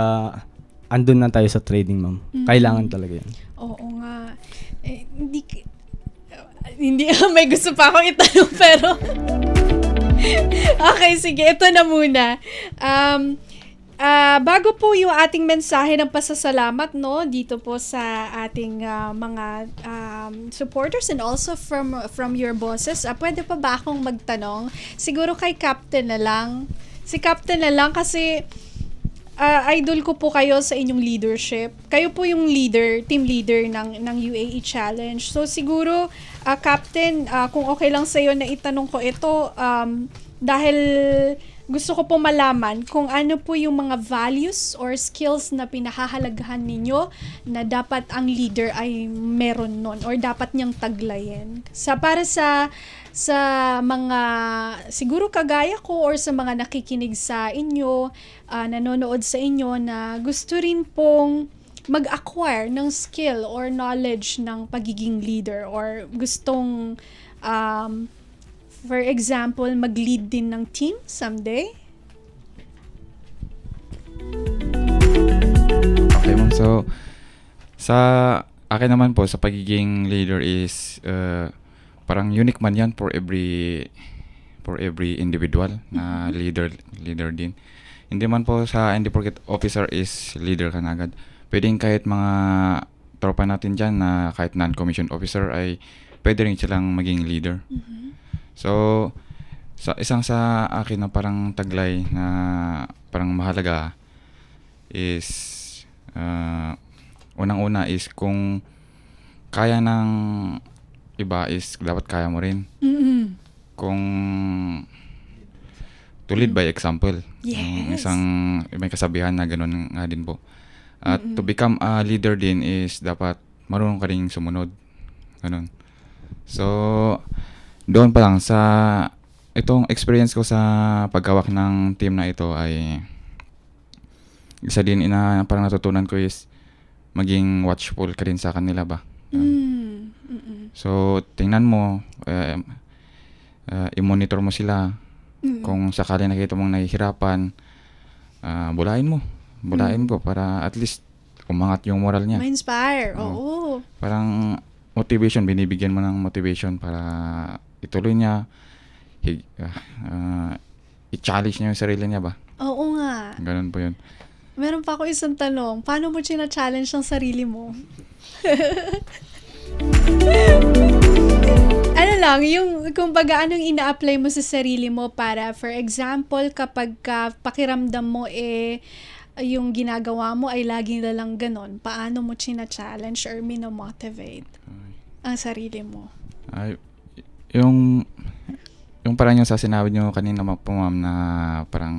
andun na tayo sa training, ma'am. Kailangan talaga yan. Oo nga. Hindi, may gusto pa akong itanong, pero okay, sige, ito na muna. Bago po yung ating mensahe ng pasasalamat, no, dito po sa ating mga supporters and also from your bosses, pwede pa ba akong magtanong? Siguro kay Captain na lang. Si Captain na lang kasi idol ko po kayo sa inyong leadership. Kayo po yung team leader ng UAE Challenge. So siguro, Captain, kung okay lang sa'yo na itanong ko ito, dahil gusto ko po malaman kung ano po yung mga values or skills na pinahahalagahan ninyo na dapat ang leader ay meron nun or dapat niyang taglayin. Para sa mga siguro kagaya ko or sa mga nakikinig sa inyo, nanonood sa inyo na gusto rin pong mag-acquire ng skill or knowledge ng pagiging leader or gustong for example, mag-lead din ng team someday? Okay, ma'am. So, sa akin naman po, sa pagiging leader is parang unique man yan for every individual na leader din. Hindi man po hindi porket officer is leader ka na agad. Pwedeng kahit mga tropa natin dyan na kahit non-commissioned officer ay pwede rin silang maging leader. So, sa akin na parang taglay na parang mahalaga is unang-una is kung kaya ng iba is dapat kaya mo rin. Kung to lead by example. Yes. May kasabihan na gano'n nga din po. At to become a leader din is dapat marunong ka rin sumunod. Ganun. So, doon pa lang sa itong experience ko sa paghawak ng team na ito ay isa din parang natutunan ko is maging watchful ka rin sa kanila ba. So, tingnan mo, i-monitor mo sila. Kung sakali nakita mong nahihirapan, bulain ko para at least umangat yung moral niya. Ma-inspire, oo. Parang motivation, binibigyan mo ng motivation para ituloy niya, i-challenge niya yung sarili niya ba? Oo nga. Ganun po yun. Meron pa ako isang tanong. Paano mo china-challenge ang sarili mo? Ano lang, yung kumbaga anong ina-apply mo sa sarili mo para, for example, kapag pakiramdam mo yung ginagawa mo ay lagi na lang ganon, paano mo china-challenge or minomotivate ang sarili mo? Ay, yung parang yung sa sinabi nyo kanina po, ma'am, na parang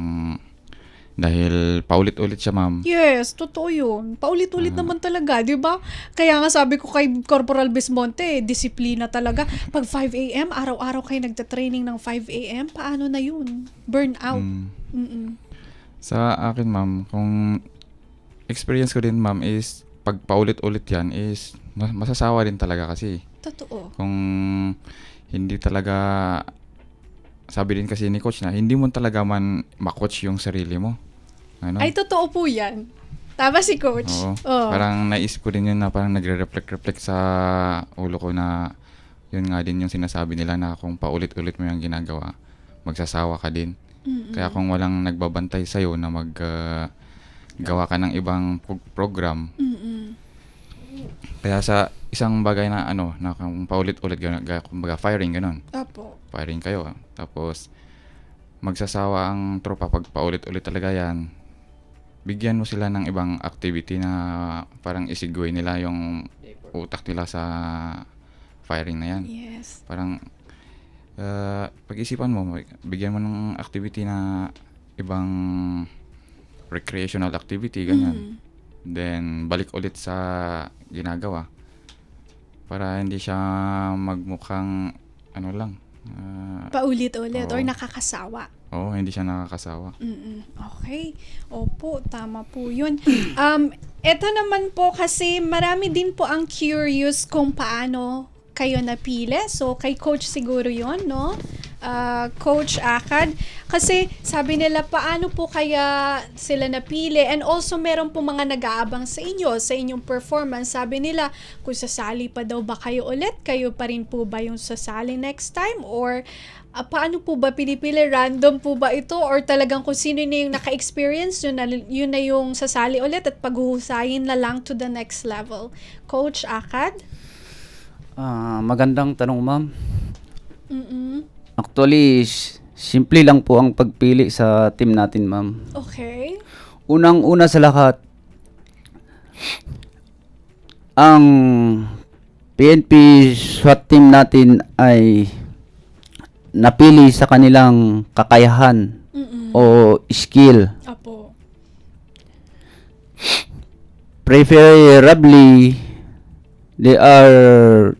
dahil paulit-ulit siya, ma'am. Yes, totoo yun. Paulit-ulit naman talaga, di ba? Kaya nga sabi ko kay Corporal Bismonte, disiplina talaga. Pag 5 a.m., araw-araw kayo nagtatraining ng 5 a.m., paano na yun? Burnout. Sa akin, ma'am, kung experience ko din, ma'am, is pag paulit-ulit yan is masasawa din talaga kasi. Totoo. Kung hindi talaga, sabi din kasi ni coach na, hindi mo talaga man ma-coach yung sarili mo. Ano? Ay, totoo po yan. Tama si Coach. Oo. Oo. Parang naisip ko din yun na parang nagre-reflect sa ulo ko na yun nga din yung sinasabi nila na kung paulit-ulit mo yung ginagawa, magsasawa ka din. Kaya kung walang nagbabantay sa'yo na gawa ka ng ibang program, kaya sa isang bagay na na kung paulit-ulit, kumbaga firing, ganun. Opo. Firing kayo. Tapos, magsasawa ang tropa pag paulit-ulit talaga yan. Bigyan mo sila ng ibang activity na parang isigway nila yung utak nila sa firing na yan. Yes. Parang pag-isipan mo, bigyan mo ng activity na ibang recreational activity, ganyan. Then, balik ulit sa ginagawa. Para hindi siya magmukhang Paulit-ulit Oo. or nakakasawa. Oo, hindi siya nakakasawa. Okay. Opo, tama po yun. Eto naman po kasi marami din po ang curious kung paano kayo napili. So, kay Coach siguro yun, no? Coach Akad. Kasi sabi nila, paano po kaya sila napili? And also, meron po mga nag-aabang sa inyo, sa inyong performance. Sabi nila, kung sasali pa daw ba kayo ulit, kayo pa rin po ba yung sasali next time? Or paano po ba pinipili? Random po ba ito? Or talagang kung sino na yung naka-experience, yun na yung sasali ulit at paghuhusayin na lang to the next level? Coach Akad? Magandang tanong, ma'am. Mm-mm. Actually, simple lang po ang pagpili sa team natin, ma'am. Okay. Unang-una sa lahat, ang PNP SWAT team natin ay napili sa kanilang kakayahan o skill. Apo. Preferably, they are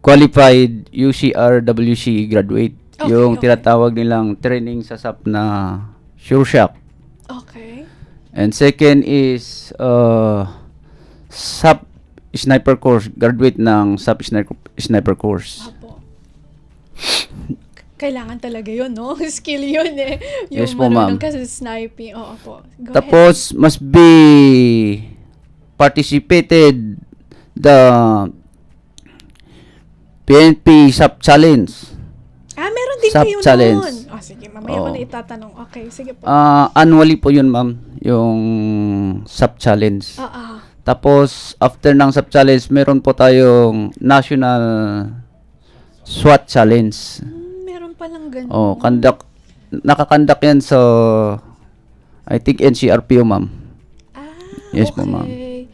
qualified UCRWC graduate. Okay, Yung okay. tinatawag nilang training sa SAP na Sure Shop. Okay. And second is SAP Sniper Course, graduate ng SAP Sniper Course. Apo. Kailangan talaga yun, no? Skill yun eh. Yung Yes po, ma'am. marunong ka sa sniping. Oo po. Go Tapos must be participated the PNP SAP Challenge. ahead. Meron din SAP kayo challenge. nun. Oh, sige, mamaya ko Oo. na itatanong. Okay, sige po. Annually po yun, ma'am, yung SAP Challenge. Tapos, after ng SAP Challenge, meron po tayong National SWAT Challenge. Meron palang ganun. Nakakandak yan sa, I think, NCRPO, ma'am. Yes po, ma'am. Okay.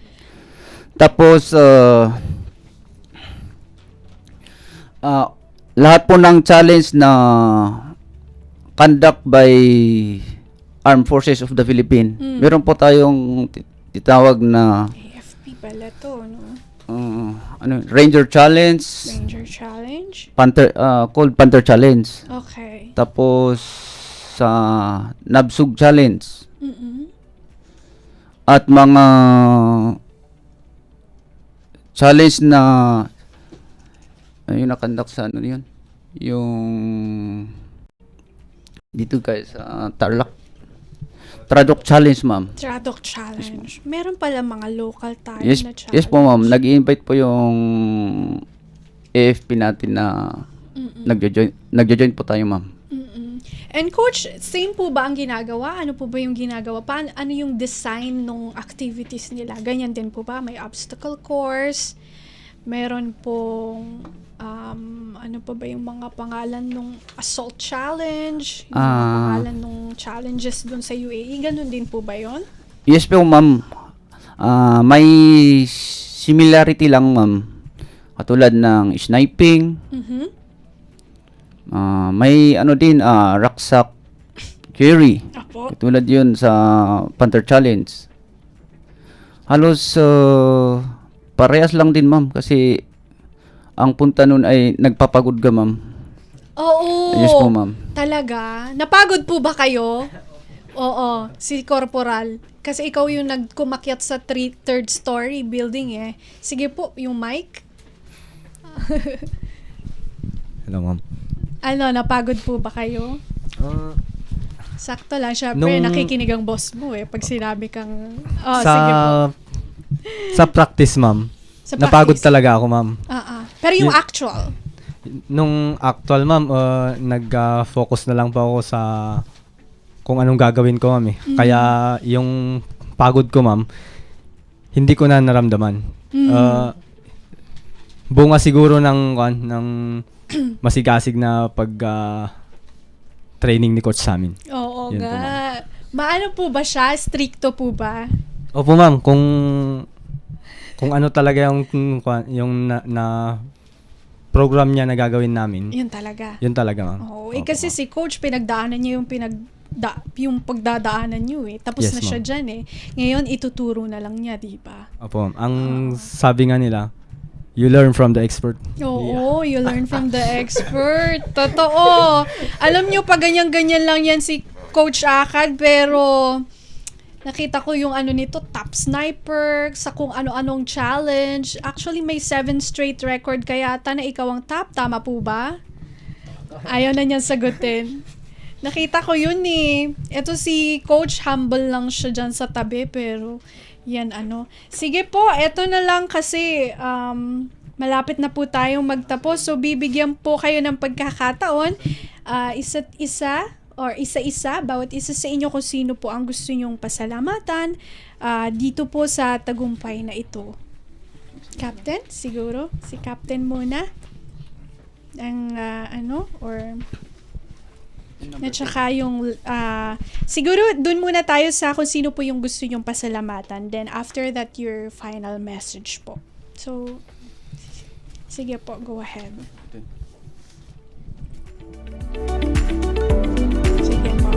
Tapos, lahat po ng challenge na conduct by Armed Forces of the Philippines, meron po tayong titawag na AFP pala to, no? Ranger Challenge, Ranger Challenge. called Panther Challenge. Okay. Tapos sa Nabsug Challenge. At mga challenge na yung nakandak sa yun? Yung dito guys sa Tarlac. Tradok Challenge, ma'am. Tradok Challenge. Meron pala mga local tayo Yes, na challenge. yes po, ma'am. Nag-i-invite po yung AFP natin na nagjo-join po tayo, ma'am. And Coach, same po ba ang ginagawa? Ano po ba yung ginagawa? Ano yung design ng activities nila? Ganyan din po ba? May obstacle course? Meron pong ano pa ba yung mga pangalan ng assault challenge? Yung mga pangalan ng challenges dun sa UAE? Ganun din po ba yun? Yes po, ma'am. May similarity lang, ma'am. Katulad ng sniping. May rucksack carry. Apo. Katulad yun sa Panther Challenge. Halos parehas lang din, ma'am. Kasi ang punta nun ay nagpapagod ka, ma'am. Oo. Yes po, ma'am. Talaga? Napagod po ba kayo? Oo, si Corporal. Kasi ikaw yung nagkumakyat sa third story building eh. Sige po, yung mic. Hello, ma'am. Ano, napagod po ba kayo? Sakto lang, syempre, Nung- nakikinig ang boss mo eh. Pag sinabi kang, sa sige po. sa practice, ma'am. Sa Napagod practice. talaga ako, ma'am. Pero yung Yun- actual. Nung actual, ma'am, nag-focus na lang po ako sa kung anong gagawin ko, ma'am. Kaya yung pagod ko, ma'am, hindi ko na naramdaman. Bunga siguro ng masigasig na pag training ni coach sa amin. Oo Yun po, nga. Maano po ba siya? Stricto po ba? Opo, ma'am, kung ano talaga yung na program niya na gagawin namin. Yun talaga. Yun talaga, ma'am. Oo, Opo, kasi ma'am. si coach, pinagdaanan niya yung pagdadaanan niyo eh. Tapos Yes, na siya ma'am. dyan eh. Ngayon, ituturo na lang niya, di ba? Opo, ma'am. Ang sabi nga nila, you learn from the expert. Oo, you learn from the expert. Totoo. Alam niyo, pag ganyan-ganyan lang yan si Coach Akad, pero nakita ko yung ano nito, top sniper, sa kung ano-anong challenge. Actually, may 7 straight record kaya ata na ikaw ang top. Tama po ba? Ayaw na niyan sagutin. Nakita ko yun eh. Ito si Coach, humble lang siya dyan sa tabi, pero yan ano. Sige po, eto na lang kasi malapit na po tayong magtapos. So, bibigyan po kayo ng pagkakataon. Isa't isa or isa-isa, bawat isa sa inyo kung sino po ang gusto nyong pasalamatan dito po sa tagumpay na ito. Captain, siguro? Si Captain muna? Ang at saka yung siguro dun muna tayo sa kung sino po yung gusto nyong pasalamatan. Then after that, your final message po. So, sige po, go ahead. Sige po.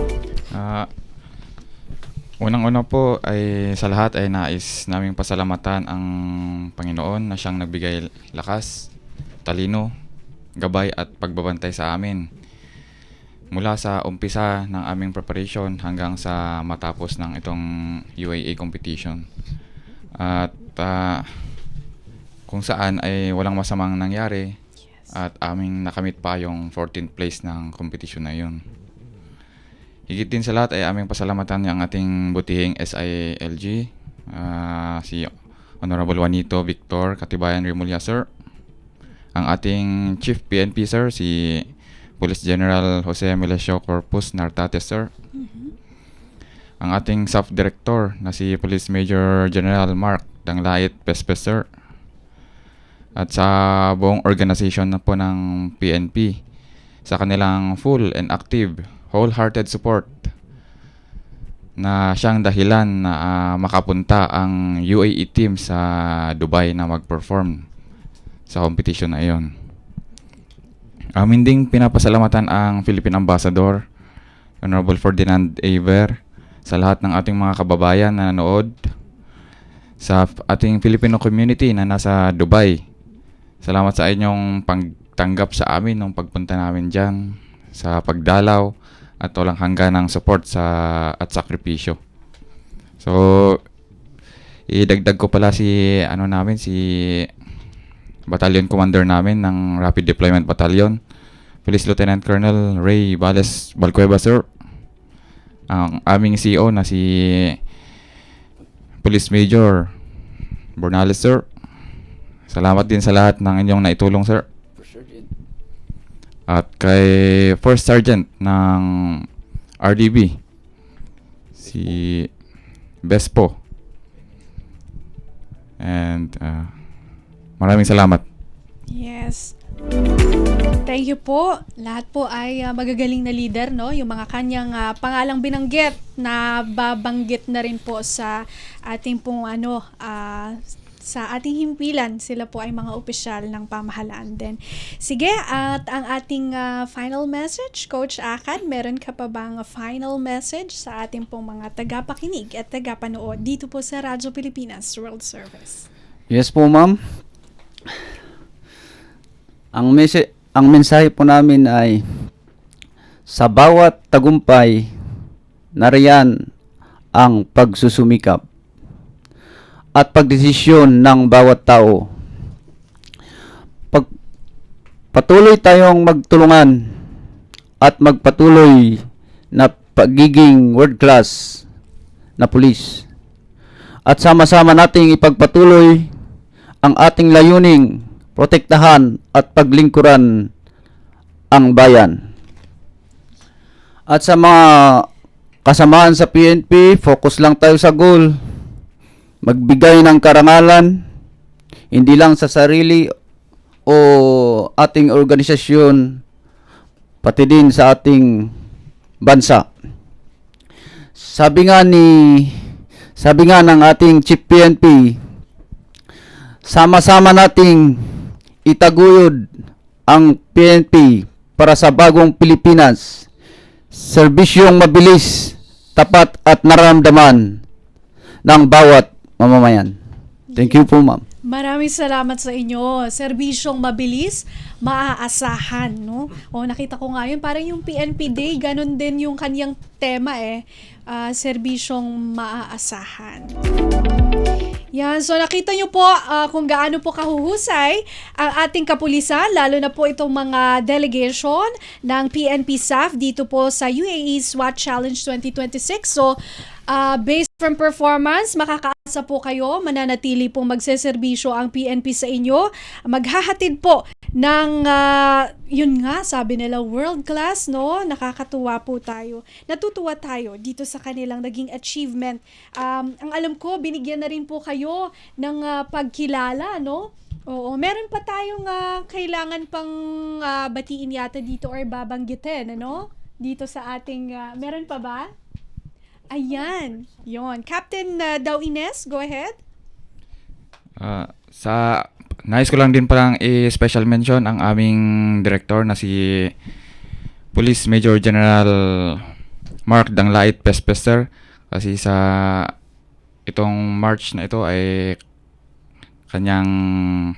Unang-una po ay sa lahat ay nais naming pasalamatan ang Panginoon na siyang nagbigay lakas, talino, gabay at pagbabantay sa amin. Mula sa umpisa ng aming preparation hanggang sa matapos ng itong UAA competition. At kung saan ay walang masamang nangyari at aming nakamit pa yung 14th place ng competition na yun. Higit din sa lahat ay aming pasalamatan ang ating butihing SILG, si Honorable Juanito Victor Katibayan Remulla, sir. Ang ating Chief PNP, sir, si Police General Jose Melesio Corpus Nartate, sir. Ang ating Staff Director na si Police Major General Mark Danglait Pespes, sir. At sa buong organization na po ng PNP sa kanilang full and active wholehearted support na siyang dahilan na makapunta ang UAE team sa Dubai na mag-perform sa competition na iyon. Amin ding pinapasalamatan ang Philippine Ambassador, Honorable Ferdinand Aver, sa lahat ng ating mga kababayan na nanood, sa ating Filipino community na nasa Dubai. Salamat sa inyong pagtanggap sa amin nung pagpunta namin dyan, sa pagdalaw, at walang hanggan ng support at sakripisyo. So, idagdag ko pala si Battalion Commander namin ng Rapid Deployment Battalion, Police Lieutenant Colonel Ray Bales Balcueva, sir. Ang aming CEO na si Police Major Bornales, sir. Salamat din sa lahat ng inyong naitulong, sir. At kay First Sergeant ng RDB, si Bespo. And maraming salamat. Yes. Thank you po. Lahat po ay magagaling na leader, no? Yung mga kanyang pangalang binanggit na babanggit na rin po sa ating pong sa ating himpilan. Sila po ay mga opisyal ng pamahalaan din. Sige, at ang ating final message, Coach Akad, meron ka pa bang final message sa ating pong mga tagapakinig at tagapanood dito po sa Radyo Pilipinas World Service? Yes po, ma'am. Ang mensahe po namin ay sa bawat tagumpay nariyan ang pagsusumikap at pagdesisyon ng bawat tao. Patuloy tayong magtulungan at magpatuloy na pagiging world class na pulis. At sama-sama nating ipagpatuloy ang ating layuning protektahan at paglingkuran ang bayan. At sa mga kasamaan sa PNP, focus lang tayo sa goal. Magbigay ng karangalan, hindi lang sa sarili o ating organisasyon, pati din sa ating bansa. Sabi nga ng ating Chief PNP, sama-sama nating itaguyod ang PNP para sa bagong Pilipinas. Serbisyong mabilis, tapat at nararamdaman ng bawat mamamayan. Thank you po, ma'am. Maraming salamat sa inyo. Serbisyong mabilis, maaasahan, no? O, nakita ko nga yun, parang yung PNP Day, ganun din yung kanyang tema serbisyong maaasahan. Yan, so nakita nyo po kung gaano po kahuhusay ang ating kapulisan, lalo na po itong mga delegation ng PNP SAF dito po sa UAE SWAT Challenge 2026. So, based from performance, makakaasa po kayo, mananatili pong magseserbisyo ang PNP sa inyo. Maghahatid po ng, yun nga, sabi nila, world class, no? Nakakatuwa po tayo. Natutuwa tayo dito sa kanilang naging achievement. Ang alam ko, binigyan na rin po kayo ng pagkilala, no? Oo, meron pa tayong kailangan pang batiin yata dito or babanggitin, ano? Dito sa ating, meron pa ba? Ayan, yon. Captain Daw Ines, go ahead. Nais ko lang din palang i-special mention ang aming director na si Police Major General Mark Danglait Pespester, kasi sa itong March na ito ay kanyang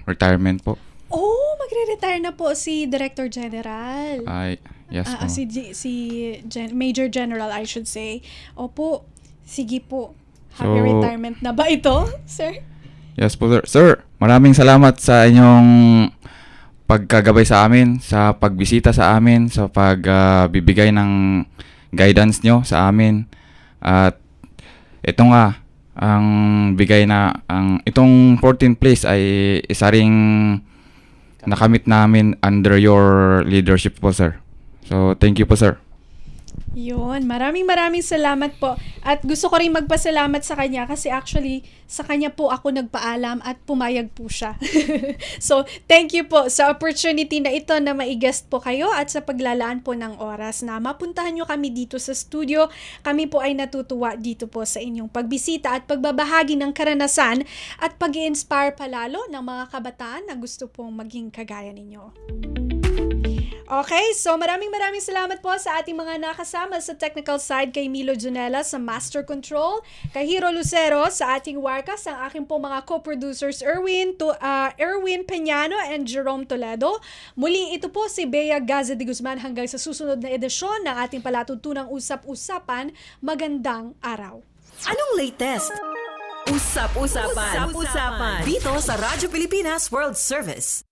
retirement po. Oh, magre-retire na po si Director General. Ay, yes po. Major General, I should say. Opo, sige po. Happy So, retirement na ba ito, sir? Yes po, sir. Sir, maraming salamat sa inyong pagkagabay sa amin, sa pagbisita sa amin, sa pagbibigay ng guidance nyo sa amin. At ito nga, ang bigay na, itong 14th place ay isa ring nakamit namin under your leadership po, sir. So, thank you po, sir. Yun, maraming salamat po. At gusto ko rin magpasalamat sa kanya kasi actually sa kanya po ako nagpaalam at pumayag po siya. So, thank you po sa opportunity na ito na mai-guest po kayo at sa paglalaan po ng oras na mapuntahan nyo kami dito sa studio. Kami po ay natutuwa dito po sa inyong pagbisita at pagbabahagi ng karanasan at pag-i-inspire palalo ng mga kabataan na gusto pong maging kagaya ninyo. Okay, so maraming salamat po sa ating mga nakasama sa technical side, kay Milo Junela sa Master Control, kay Hiro Lucero sa ating Warkas, ang aking po mga co-producers Erwin Peñano and Jerome Toledo. Muli ito po si Bea Gaza de Guzman hanggang sa susunod na edisyon ng ating palatuntunang Usap-Usapan. Magandang araw. Anong latest? Usap-usapan. Dito sa Radyo Pilipinas World Service.